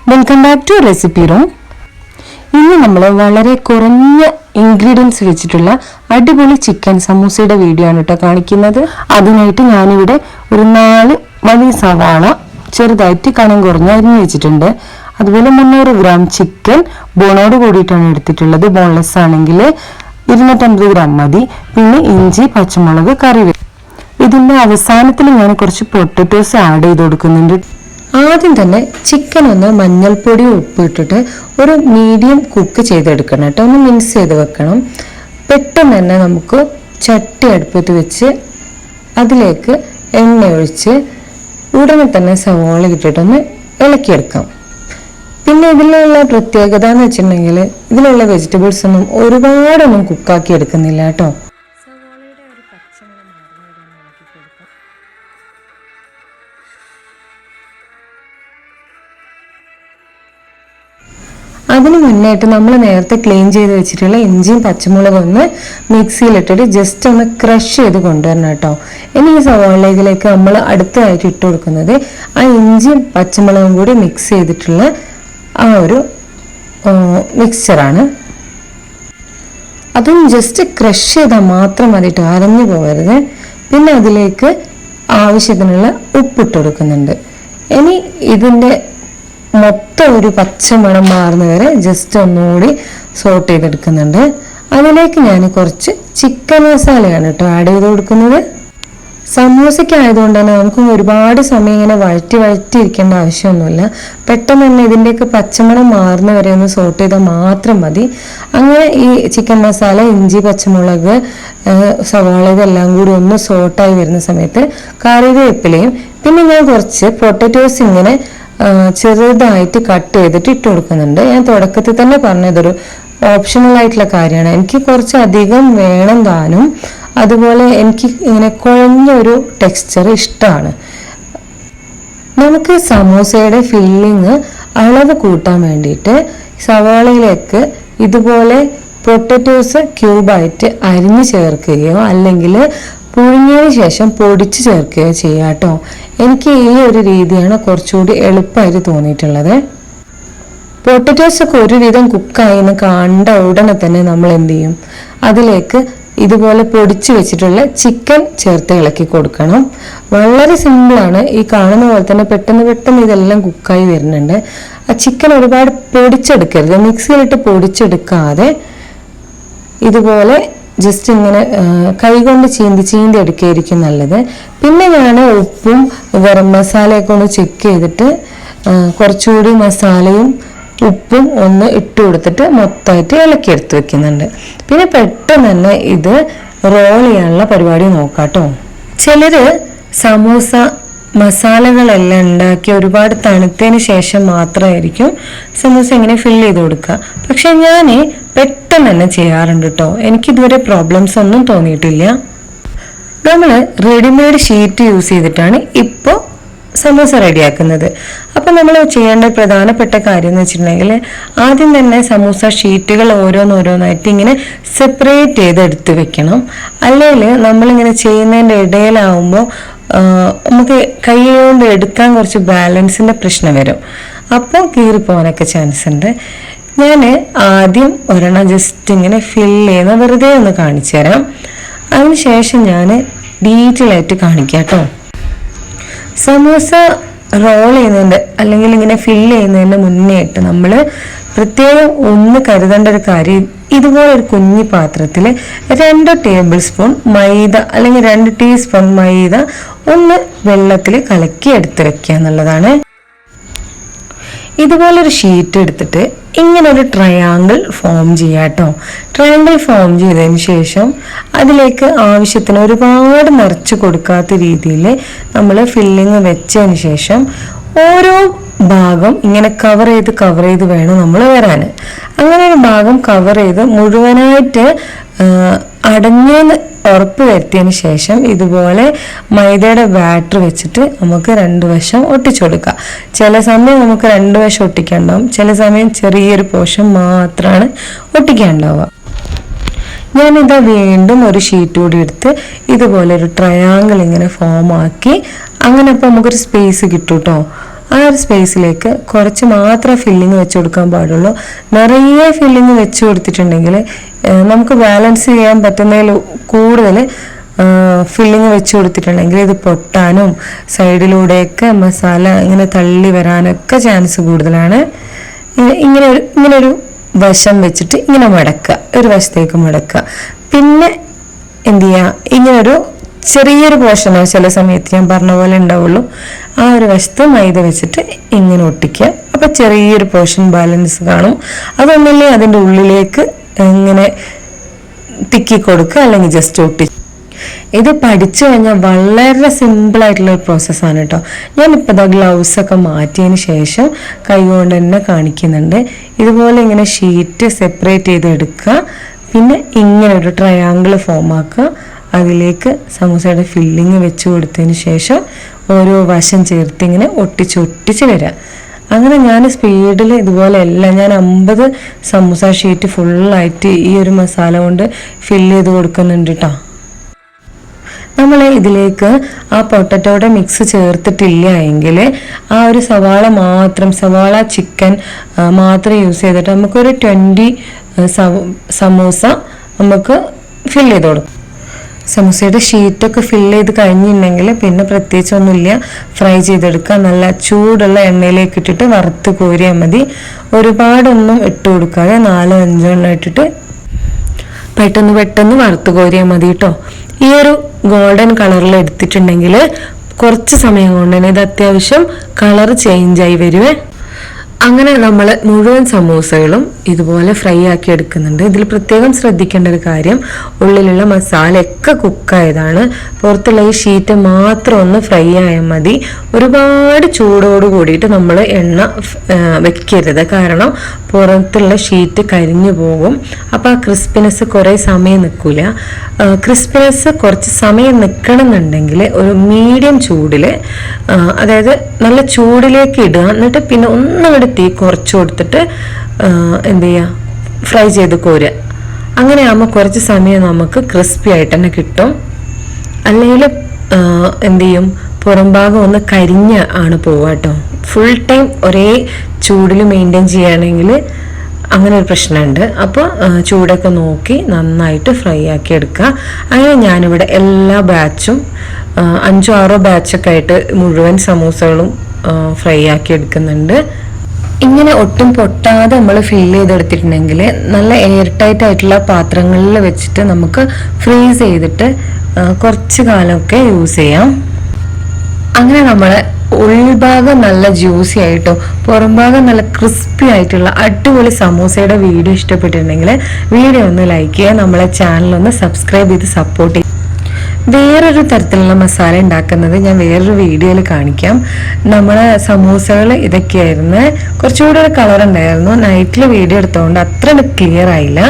Welcome back to recipe room. ഇന്ന് നമ്മൾ വളരെ കുറഞ്ഞ ഇൻഗ്രീഡിയൻസ് വെച്ചിട്ടുള്ള അടിപൊളി ചിക്കൻ സമൂസയുടെ വീഡിയോ ആണ് കേട്ടോ കാണിക്കുന്നത്. അതിനായിട്ട് ഞാനിവിടെ ഒരു 4 വലിയ സവാള ചെറുതായിട്ട് കനം കുറഞ്ഞ് അരിഞ്ഞു വെച്ചിട്ടുണ്ട്. അതുപോലെ 300 ഗ്രാം ചിക്കൻ ബോണോട് കൂടിയിട്ടാണ് എടുത്തിട്ടുള്ളത്. ബോൺലെസ് ആണെങ്കിൽ 250 ഗ്രാം മതി. പിന്നെ ഇഞ്ചി, പച്ചമുളക്, കറിവേപ്പില. ഇതിന്റെ അവസാനത്തിൽ ഞാൻ കുറച്ച് പൊട്ടറ്റോസ് ആഡ് ചെയ്ത് കൊടുക്കുന്നുണ്ട്. ആദ്യം തന്നെ ചിക്കൻ ഒന്ന് മഞ്ഞൾപ്പൊടി ഉപ്പ് ഇട്ടിട്ട് ഒരു മീഡിയം കുക്ക് ചെയ്തെടുക്കണം കേട്ടോ. ഒന്ന് മിക്സ് ചെയ്ത് വെക്കണം. പെട്ടെന്ന് തന്നെ നമുക്ക് ചട്ടി അടുപ്പത്ത് വെച്ച് അതിലേക്ക് എണ്ണ ഒഴിച്ച് ഉടനെ തന്നെ സവാള ഇട്ടിട്ടൊന്ന് ഇളക്കിയെടുക്കാം. പിന്നെ ഇതിലുള്ള പ്രത്യേകത എന്ന് വെച്ചിട്ടുണ്ടെങ്കിൽ ഇതിലുള്ള വെജിറ്റബിൾസ് ഒന്നും ഒരുപാടൊന്നും കുക്കാക്കി എടുക്കുന്നില്ല കേട്ടോ. സവാളയുടെ ഒരു പച്ചമണം മാറുന്നവരെ ഇളക്കി കൊടുക്കാം. അതിന് മുന്നായിട്ട് നമ്മൾ നേരത്തെ ക്ലീൻ ചെയ്ത് വെച്ചിട്ടുള്ള ഇഞ്ചിയും പച്ചമുളകും ഒന്ന് മിക്സിയിലിട്ടിട്ട് ജസ്റ്റ് ഒന്ന് ക്രഷ് ചെയ്ത് കൊണ്ടുവരണം കേട്ടോ. ഇനി ഈ സവാളയിലേക്ക് നമ്മൾ അടുത്തതായിട്ട് ഇട്ട് കൊടുക്കുന്നത് ആ ഇഞ്ചിയും പച്ചമുളകും കൂടി മിക്സ് ചെയ്തിട്ടുള്ള ആ ഒരു മിക്സ്ചറാണ്. അതും ജസ്റ്റ് ക്രഷ് ചെയ്താൽ മാത്രം മതിയിട്ട് അരഞ്ഞു പോകരുത്. പിന്നെ അതിലേക്ക് ആവശ്യത്തിനുള്ള ഉപ്പിട്ട് കൊടുക്കുന്നുണ്ട്. ഇനി ഇതിൻ്റെ മൊത്തം ഒരു പച്ചമണം മാറുന്നവരെ ജസ്റ്റ് ഒന്നുകൂടി സോട്ട് ചെയ്തെടുക്കുന്നുണ്ട്. അതിലേക്ക് ഞാൻ കുറച്ച് ചിക്കൻ മസാലയാണ് കേട്ടോ ആഡ് ചെയ്ത് കൊടുക്കുന്നത്. സമൂസയ്ക്ക് ആയതുകൊണ്ട് തന്നെ നമുക്ക് ഒരുപാട് സമയം ഇങ്ങനെ വഴറ്റി ഇരിക്കേണ്ട ആവശ്യമൊന്നുമില്ല. പെട്ടെന്ന് തന്നെ ഇതിൻ്റെയൊക്കെ പച്ചമണം മാറുന്നവരെ ഒന്ന് സോട്ട് ചെയ്താൽ മാത്രം മതി. അങ്ങനെ ഈ ചിക്കൻ മസാല, ഇഞ്ചി, പച്ചമുളക്, സവാള ഇതെല്ലാം കൂടി ഒന്ന് സോട്ടായി വരുന്ന സമയത്ത് കറിവേപ്പിലയും പിന്നെ ഞാൻ കുറച്ച് പൊട്ടറ്റോസ് ഇങ്ങനെ ചെറുതായിട്ട് കട്ട് ചെയ്തിട്ട് ഇട്ട് കൊടുക്കുന്നുണ്ട്. ഞാൻ തുടക്കത്തിൽ തന്നെ പറഞ്ഞതൊരു ഓപ്ഷണൽ ആയിട്ടുള്ള കാര്യമാണ്. എനിക്ക് കുറച്ച് അധികം വേണം താനും. അതുപോലെ എനിക്ക് ഇങ്ങനെ കുഴഞ്ഞൊരു ടെക്സ്ചർ ഇഷ്ടമാണ്. നമുക്ക് സമൂസയുടെ ഫില്ലിങ് അളവ് കൂട്ടാൻ വേണ്ടിയിട്ട് സവാളയിലേക്ക് ഇതുപോലെ പൊട്ടറ്റോസ് ക്യൂബായിട്ട് അരിഞ്ഞ് ചേർക്കുകയോ അല്ലെങ്കിൽ പുഴുങ്ങിയതിന് ശേഷം പൊടിച്ച് ചേർക്കുകയോ ചെയ്യാം കേട്ടോ. എനിക്ക് ഈ ഒരു രീതിയാണ് കുറച്ചുകൂടി എളുപ്പമായിട്ട് തോന്നിയിട്ടുള്ളത്. പൊട്ടറ്റോസ് ഒക്കെ ഒരുവിധം കുക്കായി എന്ന് കണ്ട ഉടനെ തന്നെ നമ്മൾ എന്ത് ചെയ്യും, അതിലേക്ക് ഇതുപോലെ പൊടിച്ച് വെച്ചിട്ടുള്ള ചിക്കൻ ചേർത്ത് ഇളക്കി കൊടുക്കണം. വളരെ സിമ്പിളാണ്. ഈ കാണുന്ന പോലെ തന്നെ പെട്ടെന്ന് ഇതെല്ലാം കുക്കായി വരുന്നുണ്ട്. ആ ചിക്കൻ ഒരുപാട് പൊടിച്ചെടുക്കരുത്. മിക്സിയിലിട്ട് പൊടിച്ചെടുക്കാതെ ഇതുപോലെ ജസ്റ്റ് ഇങ്ങനെ കൈകൊണ്ട് ചീന്തി എടുക്കുകയായിരിക്കും നല്ലത്. പിന്നെ ഞാൻ ഉപ്പും ഗരം മസാലയൊക്കെ ഒന്ന് ചെക്ക് ചെയ്തിട്ട് കുറച്ചുകൂടി മസാലയും ഉപ്പും ഒന്ന് ഇട്ട് കൊടുത്തിട്ട് മൊത്തമായിട്ട് ഇളക്കിയെടുത്ത് വെക്കുന്നുണ്ട്. പിന്നെ പെട്ടെന്ന് തന്നെ ഇത് റോൾ ചെയ്യാനുള്ള പരിപാടി നോക്കാട്ടോ. ചിലര് സമൂസ മസാലകളെല്ലാം ഉണ്ടാക്കി ഒരുപാട് തണുത്തതിന് ശേഷം മാത്രമായിരിക്കും സമൂസ ഇങ്ങനെ ഫില്ല് ചെയ്ത് കൊടുക്കുക. പക്ഷെ ഞാൻ പെട്ടെന്ന് തന്നെ ചെയ്യാറുണ്ട് കേട്ടോ. എനിക്കിതുവരെ പ്രോബ്ലംസ് ഒന്നും തോന്നിയിട്ടില്ല. നമ്മൾ റെഡിമെയ്ഡ് ഷീറ്റ് യൂസ് ചെയ്തിട്ടാണ് ഇപ്പോൾ സമൂസ റെഡിയാക്കുന്നത്. അപ്പം നമ്മൾ ചെയ്യേണ്ട പ്രധാനപ്പെട്ട കാര്യം എന്ന് വെച്ചിട്ടുണ്ടെങ്കിൽ ആദ്യം തന്നെ സമൂസ ഷീറ്റുകൾ ഓരോന്നായിട്ട് ഇങ്ങനെ സെപ്പറേറ്റ് ചെയ്ത് എടുത്ത് വെക്കണം. അല്ലെങ്കിൽ നമ്മളിങ്ങനെ ചെയ്യുന്നതിൻ്റെ ഇടയിലാവുമ്പോൾ നമുക്ക് കൈ കൊണ്ട് എടുക്കാൻ കുറച്ച് ബാലൻസിൻ്റെ പ്രശ്നം വരും. അപ്പോൾ കീറിപ്പോകാനൊക്കെ ചാൻസ് ഉണ്ട്. ഞാൻ ആദ്യം ഒരെണ്ണം ജസ്റ്റ് ഇങ്ങനെ ഫില്ല് ചെയ്യുന്ന വെറുതെ ഒന്ന് കാണിച്ചു തരാം. അതിനുശേഷം ഞാൻ ഡീറ്റെയിൽ ആയിട്ട് കാണിക്കാം കേട്ടോ. സമൂസ റോൾ ചെയ്യുന്നതിൻ്റെ അല്ലെങ്കിൽ ഇങ്ങനെ ഫില്ല് ചെയ്യുന്നതിൻ്റെ മുന്നേ ആയിട്ട് നമ്മൾ പ്രത്യേകം ഒന്ന് കരുതേണ്ട ഒരു കാര്യം, ഇതുപോലെ ഒരു കുഞ്ഞു പാത്രത്തിൽ 2 ടേബിൾ സ്പൂൺ മൈദ അല്ലെങ്കിൽ 2 ടീസ്പൂൺ മൈദ ഒന്ന് വെള്ളത്തിൽ കലക്കി എടുത്ത് വെക്കുക എന്നുള്ളതാണ്. ഇതുപോലൊരു ഷീറ്റ് എടുത്തിട്ട് ഇങ്ങനെ ഒരു ട്രയാങ്കിൾ ഫോം ചെയ്യുക കേട്ടോ. ട്രയാങ്കിൾ ഫോം ചെയ്തതിന് ശേഷം അതിലേക്ക് ആവശ്യത്തിന് ഒരുപാട് നിറച്ച് കൊടുക്കാത്ത രീതിയിൽ നമ്മൾ ഫില്ലിങ് വെച്ചതിന് ശേഷം ഓരോ ഭാഗം ഇങ്ങനെ കവർ ചെയ്ത് വേണം നമ്മൾ വരാൻ. അങ്ങനെ ഒരു ഭാഗം കവർ ചെയ്ത് മുഴുവനായിട്ട് അടഞ്ഞെന്ന് ഉറപ്പ് വരുത്തിയതിന് ശേഷം ഇതുപോലെ മൈദയുടെ ബാറ്റർ വെച്ചിട്ട് നമുക്ക് 2 വശം ഒട്ടിച്ചു കൊടുക്കാം. ചില സമയം നമുക്ക് 2 വശം ഒട്ടിക്കാണ്ടാവും, ചില സമയം ചെറിയൊരു പോർഷൻ മാത്രമാണ് ഒട്ടിക്കാണ്ടാവുക. ഞാനിതാ വീണ്ടും ഒരു ഷീറ്റ് കൂടി എടുത്ത് ഇതുപോലെ ഒരു ട്രയാങ്കിൾ ഇങ്ങനെ ഫോം ആക്കി അങ്ങനെ അപ്പോൾ നമുക്കൊരു സ്പേസ് കിട്ടും കേട്ടോ. ആ ഒരു സ്പേസിലേക്ക് കുറച്ച് മാത്രം ഫില്ലിങ് വെച്ച് കൊടുക്കാൻ പാടുള്ളൂ. നിറയെ ഫില്ലിങ് വെച്ച് കൊടുത്തിട്ടുണ്ടെങ്കിൽ നമുക്ക് ബാലൻസ് ചെയ്യാൻ പറ്റുന്നതിൽ കൂടുതൽ ഫില്ലിങ് വെച്ച് കൊടുത്തിട്ടുണ്ടെങ്കിൽ ഇത് പൊട്ടാനും സൈഡിലൂടെയൊക്കെ മസാല ഇങ്ങനെ തള്ളി വരാനൊക്കെ ചാൻസ് കൂടുതലാണ്. ഇങ്ങനൊരു വശം വെച്ചിട്ട് ഇങ്ങനെ മടക്കുക, ഒരു വശത്തേക്ക് മടക്കുക. പിന്നെ എന്ത് ചെയ്യുക, ഇങ്ങനൊരു ചെറിയൊരു പോർഷനോ ചില സമയത്ത് ഞാൻ പറഞ്ഞ പോലെ ഉണ്ടാവുള്ളൂ. ആ ഒരു വശത്ത് മൈദ വെച്ചിട്ട് ഇങ്ങനെ ഒട്ടിക്കുക. അപ്പൊ ചെറിയൊരു പോർഷൻ ബാലൻസ് കാണും. അതൊന്നല്ലേ അതിൻ്റെ ഉള്ളിലേക്ക് ഇങ്ങനെ തിക്കി കൊടുക്കുക, അല്ലെങ്കിൽ ജസ്റ്റ് ഒട്ടി. ഇത് പഠിച്ചു കഴിഞ്ഞാൽ വളരെ സിമ്പിൾ ആയിട്ടുള്ള ഒരു പ്രോസസ്സാണ് കേട്ടോ. ഞാനിപ്പോൾ ഇതാ ഗ്ലൗസ് ഒക്കെ മാറ്റിയതിന് ശേഷം കൈ കൊണ്ട് തന്നെ കാണിക്കുന്നുണ്ട്. ഇതുപോലെ ഇങ്ങനെ ഷീറ്റ് സെപ്പറേറ്റ് ചെയ്ത് എടുക്കുക. പിന്നെ ഇങ്ങനെ ഒരു ട്രയാങ്കിൾ ഫോം ആക്കുക. അതിലേക്ക് സമൂസയുടെ ഫില്ലിങ് വെച്ച് കൊടുത്തതിന് ശേഷം ഓരോ വശം ചേർത്ത് ഇങ്ങനെ ഒട്ടിച്ച് വരിക. അങ്ങനെ ഞാൻ സ്പീഡിൽ ഇതുപോലെ എല്ലാം ഞാൻ 50 സമൂസ ഷീറ്റ് ഫുള്ളായിട്ട് ഈ ഒരു മസാല കൊണ്ട് ഫില്ല് ചെയ്ത് കൊടുക്കുന്നുണ്ട് കേട്ടോ. നമ്മൾ ഇതിലേക്ക് ആ പൊട്ടറ്റോയുടെ മിക്സ് ചേർത്തിട്ടില്ല എങ്കിൽ ആ ഒരു സവാള ചിക്കൻ മാത്രം യൂസ് ചെയ്തിട്ട് നമുക്കൊരു 20 സമൂസ നമുക്ക് ഫില്ല് ചെയ്ത് കൊടുക്കും. സമൂസയുടെ ഷീറ്റൊക്കെ ഫില്ല് ചെയ്ത് കഴിഞ്ഞിട്ടുണ്ടെങ്കിൽ പിന്നെ പ്രത്യേകിച്ചൊന്നുമില്ല, ഫ്രൈ ചെയ്തെടുക്കുക. നല്ല ചൂടുള്ള എണ്ണയിലേക്ക് ഇട്ടിട്ട് വറുത്ത് കോരിയാൽ മതി. ഒരുപാടൊന്നും ഇട്ട് കൊടുക്കാതെ 4-5 എണ്ണം ഇട്ടിട്ട് പെട്ടെന്ന് വറുത്ത് കോരിയാൽ മതി കേട്ടോ. ഈ ഒരു ഗോൾഡൻ കളറിൽ എടുത്തിട്ടുണ്ടെങ്കിൽ കുറച്ച് സമയം കൊണ്ട് തന്നെ ഇത് അത്യാവശ്യം കളർ ചേഞ്ചായി വരുവേ. അങ്ങനെ നമ്മൾ മുഴുവൻ സമൂസകളും ഇതുപോലെ ഫ്രൈ ആക്കി എടുക്കുന്നുണ്ട്. ഇതിൽ പ്രത്യേകം ശ്രദ്ധിക്കേണ്ട ഒരു കാര്യം, ഉള്ളിലുള്ള മസാലയൊക്കെ കുക്കായതാണ്. പുറത്തുള്ള ഈ ഷീറ്റ് മാത്രം ഒന്ന് ഫ്രൈ ആയാൽ മതി. ഒരുപാട് ചൂടോട് കൂടിയിട്ട് നമ്മൾ എണ്ണ വെക്കരുത്, കാരണം പുറത്തുള്ള ഷീറ്റ് കരിഞ്ഞു പോകും. അപ്പോൾ ആ ക്രിസ്പിനെസ് കുറേ സമയം നിൽക്കില്ല. ക്രിസ്പിനെസ് കുറച്ച് സമയം നിൽക്കണമെന്നുണ്ടെങ്കിൽ ഒരു മീഡിയം ചൂടിൽ, അതായത് നല്ല ചൂടിലേക്ക് ഇടുക. എന്നിട്ട് പിന്നെ ഒന്നുകൂടി തീ കുറച്ച് കൊടുത്തിട്ട് എന്ത് ചെയ്യുക, ഫ്രൈ ചെയ്ത് കോരുക. അങ്ങനെ ആകുമ്പോൾ കുറച്ച് സമയം നമുക്ക് ക്രിസ്പി ആയിട്ട് തന്നെ കിട്ടും. അല്ലെങ്കിൽ എന്ത് ചെയ്യും, പുറം ഭാഗം ഒന്ന് കരിഞ്ഞ് ആണ് പോവുക കേട്ടോ. ഫുൾ ടൈം ഒരേ ചൂടിൽ മെയിൻറ്റെയിൻ ചെയ്യുകയാണെങ്കിൽ അങ്ങനെ ഒരു പ്രശ്നമുണ്ട്. അപ്പോൾ ചൂടൊക്കെ നോക്കി നന്നായിട്ട് ഫ്രൈ ആക്കി എടുക്കുക. അങ്ങനെ ഞാനിവിടെ എല്ലാ ബാച്ചും 5-6 ബാച്ചൊക്കെ ആയിട്ട് മുഴുവൻ സമൂസകളും ഫ്രൈ ആക്കി എടുക്കുന്നുണ്ട്. ഇങ്ങനെ ഒട്ടും പൊട്ടാതെ നമ്മൾ ഫില്ല് ചെയ്തെടുത്തിട്ടുണ്ടെങ്കിൽ നല്ല എയർ ടൈറ്റ് ആയിട്ടുള്ള പാത്രങ്ങളിൽ വെച്ചിട്ട് നമുക്ക് ഫ്രീസ് ചെയ്തിട്ട് കുറച്ച് കാലമൊക്കെ യൂസ് ചെയ്യാം. അങ്ങനെ നമ്മൾ ഉൾഭാഗം നല്ല ജ്യൂസി ആയിട്ടോ പുറം ഭാഗം നല്ല ക്രിസ്പി ആയിട്ടുള്ള അടിപൊളി സമൂസയുടെ വീഡിയോ ഇഷ്ടപ്പെട്ടിട്ടുണ്ടെങ്കിൽ വീഡിയോ ഒന്ന് ലൈക്ക് ചെയ്യുക, നമ്മളെ ചാനൽ ഒന്ന് സബ്സ്ക്രൈബ് ചെയ്ത് സപ്പോർട്ട് ചെയ്യുക. വേറൊരു തരത്തിലുള്ള മസാല ഉണ്ടാക്കുന്നത് ഞാൻ വേറൊരു വീഡിയോയിൽ കാണിക്കാം. നമ്മളെ സമൂസകൾ ഇതൊക്കെയായിരുന്നു. കുറച്ചുകൂടെ ഒരു കളർ ഉണ്ടായിരുന്നു. നൈറ്റിൽ വീഡിയോ എടുത്തുകൊണ്ട് അത്ര ക്ലിയർ ആയില്ല.